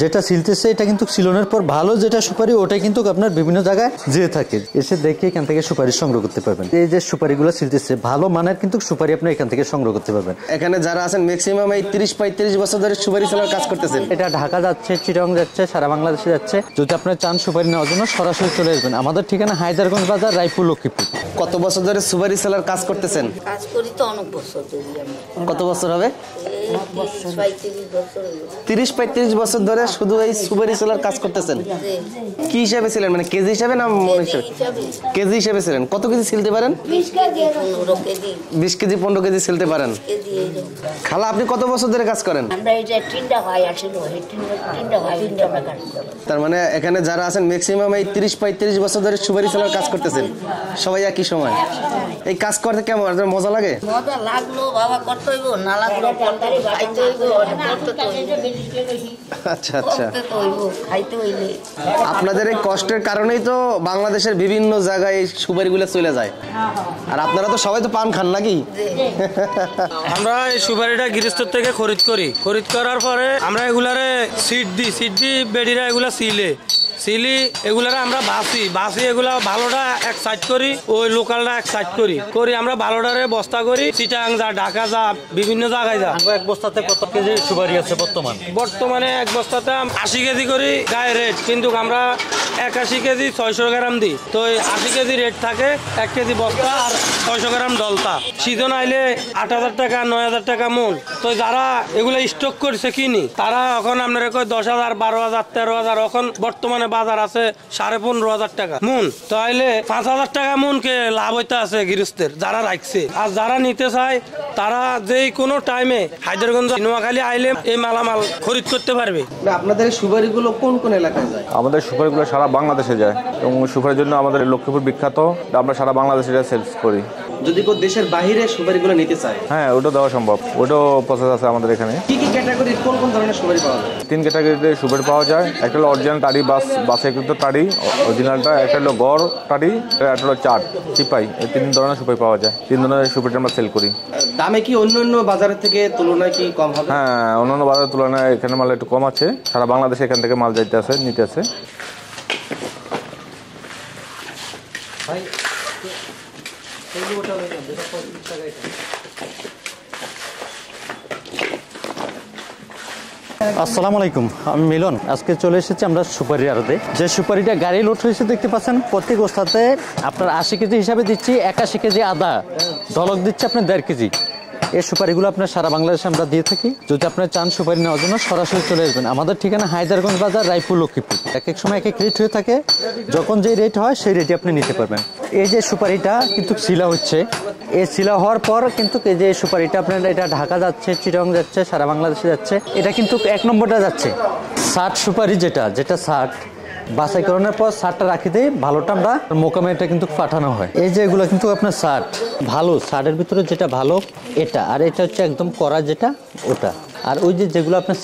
যেটা ছিলতেছে এটা কিন্তু ছিলনের পর ভালো যেটা সুপারি ওটা কিন্তু আপনার বিভিন্ন জায়গায় যেয়ে থাকে। এসে দেখে এখান থেকে সুপারি সংগ্রহ করতে পারবেন। এই যে সুপারিগুলো ছিলতেছে ভালো মানের কিন্তু সুপারি আপনি এখান থেকে সংগ্রহ করতে পারবেন। এখানে যারা আছেন ম্যাক্সিমাম এই 30-35 বছর ধরে সুপারি সেলার কাজ করতেছেন। এটা ঢাকা যাচ্ছে, চিটাগং যাচ্ছে, সারা বাংলাদেশে যাচ্ছে। যদি আপনার চান সুপারি নেওয়ার জন্য সরাসরি চলে আসবেন। আমাদের ঠিকানা হায়দারগঞ্জ বাজার, রায়পুর, লক্ষ্মীপুর। কত বছর ধরে সুপারি সেলার কাজ করতেছেন? কাজ করি তো অনেক বছর ধরে। কত বছর হবে? 30-35 বছর ধরে শুধু এই সুপারি সেলার কাজ করতেছেন। কি হিসাবে ছিলেন, মানে কেজি হিসাবে না মন হিসাবে? কেজি হিসাবে ছিলেন। কত কেজি ছিলতে পারেন? 20 কেজি 15 কেজি ছিলতে পারেন। খালা আপনি কত বছর ধরে কাজ করেন? তার মানে এখানে যারা আছেন ম্যাক্সিমাম এই 30-35 বছর ধরে সুপারি সেলার কাজ করতেছেন, সবাই একই সময়। এই কাজ করতে কেমন, মজা লাগে? মজা লাগলো বাবা, করতে হইব, না লাগলো খাইতে হইব, আচ্ছা আচ্ছা। খাইতে হইলে আপনাদের এই কষ্টের কারণেই তো বাংলাদেশের বিভিন্ন জায়গায় এই সুপারিগুলো চলে যায়। আর আপনারা তো সবাই তো পান খান নাকি? আমরা এই সুপারিটা গৃহস্থর থেকে খরিদ করি। খরিদ করার পরে আমরা এগুলারে সিড দিই বেডিরা এগুলা সিলি এগুলারে আমরা বাসি এগুলা ভালোটা এক সাইড করি, ওই লোকালটা এক সাইড করি আমরা ভালোটারে বস্তা করি, চিটাং যা, ঢাকা যা, বিভিন্ন জায়গায় যা। এক বস্তাতে কত কেজি সুপারি আছে বর্তমানে এক বস্তাতে 80 কেজি করি গায়ে রেট, কিন্তু আমরা 81 কেজি 600 গ্রাম দিই। তো 80 কেজি রেট থাকে 1 কেজি বস্তা আর 600 গ্রাম ডলতা। সিজন আইলে 8000 টাকা 9000 টাকা মন। তো যারা এগুলো স্টক করছে কিনি তারা এখন আপনারা কয় 10,000 12,000 13,000, এখন বর্তমানে বাজার আছে 15,500 টাকা মন। তাইলে 5,000 টাকা মন কে লাভ হইতে আছে গৃহস্থের যারা রাখছে। আর যারা নিতে চায় তারা যে কোনো টাইমে হায়দারগঞ্জ নোয়াখালী আইলে এই মালামাল খরিদ করতে পারবে। আপনাদের সুপারিগুলো কোন কোন এলাকায় যায়? আমাদের সুপারিগুলো সারা বাংলাদেশে যায় এবং সুপারির জন্য আমাদের লক্ষ্মীপুর বিখ্যাত। আমরা সারা বাংলাদেশে সেলস করি। যদি কেউ দেশের বাইরে সুপারিগুলো নিতে চায়, হ্যাঁ ওটা দেওয়া সম্ভব, ওটাও প্রসেস আছে আমাদের এখানে। কি কি ক্যাটাগরির কোন কোন ধরনের সুপারি পাওয়া যায়? 3 ক্যাটাগরিতে সুপারি পাওয়া যায়। একটা হলো অরিজিনাল টাড়ি, বাসে কিন্তু টাড়ি অরিজিনালটা, একটা হলো গড় টাড়ি, একটা হলো চাট চিপাই। এই 3 ধরনের সুপারি পাওয়া যায়। 3 ধরনের সুপারি আমরা সেল করি। দামে কি অন্য বাজারের থেকে তুলনায় কি কম হবে? হ্যাঁ অন্যান্য বাজারের তুলনায় এখানে মাল একটু কম আছে। সারা বাংলাদেশে এখান থেকে মাল যাইতে আছে, নিতে আছে। আসসালামু আলাইকুম, আমি মিলন। আজকে চলে এসেছি আমরা সুপারি আড়তে। যে সুপারিটা গাড়ি লোড হয়েছে দেখতে পাচ্ছেন, প্রত্যেক বস্তাতে আপনার 80 কেজি হিসাবে দিচ্ছি, 81 কেজি আদা, ঢলক দিচ্ছি আপনার 1.5 কেজি। এই সুপারিগুলো আপনার সারা বাংলাদেশে আমরা দিয়ে থাকি। যদি আপনার চান সুপারি নেওয়ার জন্য সরাসরি চলে আসবেন। আমাদের ঠিকানা হায়দারগঞ্জ বাজার, রায়পুর, লক্ষ্মীপুর। এক এক সময় এক এক রেট হয়ে থাকে, যখন যে রেট হয় সেই রেটে আপনি নিতে পারবেন। এই যে সুপারিটা কিন্তু শিলা হচ্ছে, এই শিলা হওয়ার পর কিন্তু এই যে সুপারিটা আপনার এটা ঢাকা যাচ্ছে, চিটাগং যাচ্ছে, সারা বাংলাদেশে যাচ্ছে। এটা কিন্তু 1 নম্বরটা যাচ্ছে 60 সুপারি, যেটা 60 বাছাই করানোর পর 60টা রাখি দেয়, ভালোটা আমরা মোকামে এটা কিন্তু পাঠানো হয়। এই যে এগুলো কিন্তু আপনার 60 ভালো, 60-এর ভিতরে যেটা ভালো এটা, আর এটা হচ্ছে একদম করা যেটা ওটা। আর ওই যে যেগুলো আপনার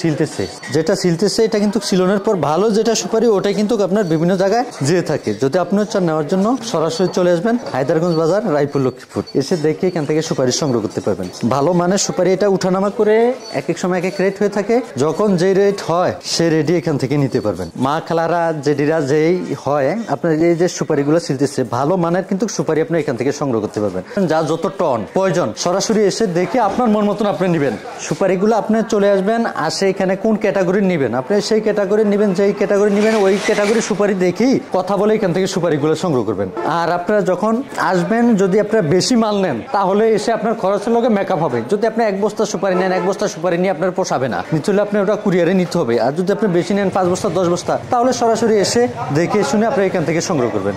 যেটা ছিলতেছে এটা কিন্তু ছিলনের পর ভালো যেটা সুপারি ওটা কিন্তু আপনার বিভিন্ন জায়গায় যেয়ে থাকে। যদি আপনি চান নেওয়ার জন্য সরাসরি চলে আসবেন হায়দারগঞ্জ বাজার, রায়পুর, লক্ষ্মীপুর। এসে দেখে এখান থেকে সুপারি সংগ্রহ করতে পারবেন। ভালো মানের সুপারি, এটা উঠানামা করে এক এক সময় এক এক রেট হয়ে থাকে, যখন যে রেট হয় সেই রেটই এখান থেকে নিতে পারবেন। মা খালারা জেডিরা যেই হয় আপনার এই যে সুপারিগুলো ছিলতেছে ভালো মানের কিন্তু সুপারি আপনি এখান থেকে সংগ্রহ করতে পারবেন। যা যত টন প্রয়োজন সরাসরি এসে দেখে আপনার মন মতন আপনি নেবেন। সুপারিগুলো আপনি চলে আসবেন, আসে এখানে কোন ক্যাটাগরি নেবেন, আপনি সেই ক্যাটাগরি নেবেন, যেই ক্যাটাগরি নেবেন ওই ক্যাটাগরি সুপারি দেখেই কথা বলে এখান থেকে সুপারিগুলো সংগ্রহ করবেন। আর আপনারা যখন আসবেন, যদি আপনারা বেশি মাল নেন তাহলে এসে আপনার খরচের লগে মেকআপ হবে। যদি আপনি 1 বস্তা সুপারি নেন, 1 বস্তা সুপারি নিয়ে আপনার পোষাবে না, নিতে হলে আপনি ওটা কুরিয়ারে নিতে হবে। আর যদি আপনি বেশি নেন 5 বস্তা 10 বস্তা, তাহলে সরাসরি এসে দেখে শুনে আপনি এখান থেকে সংগ্রহ করবেন।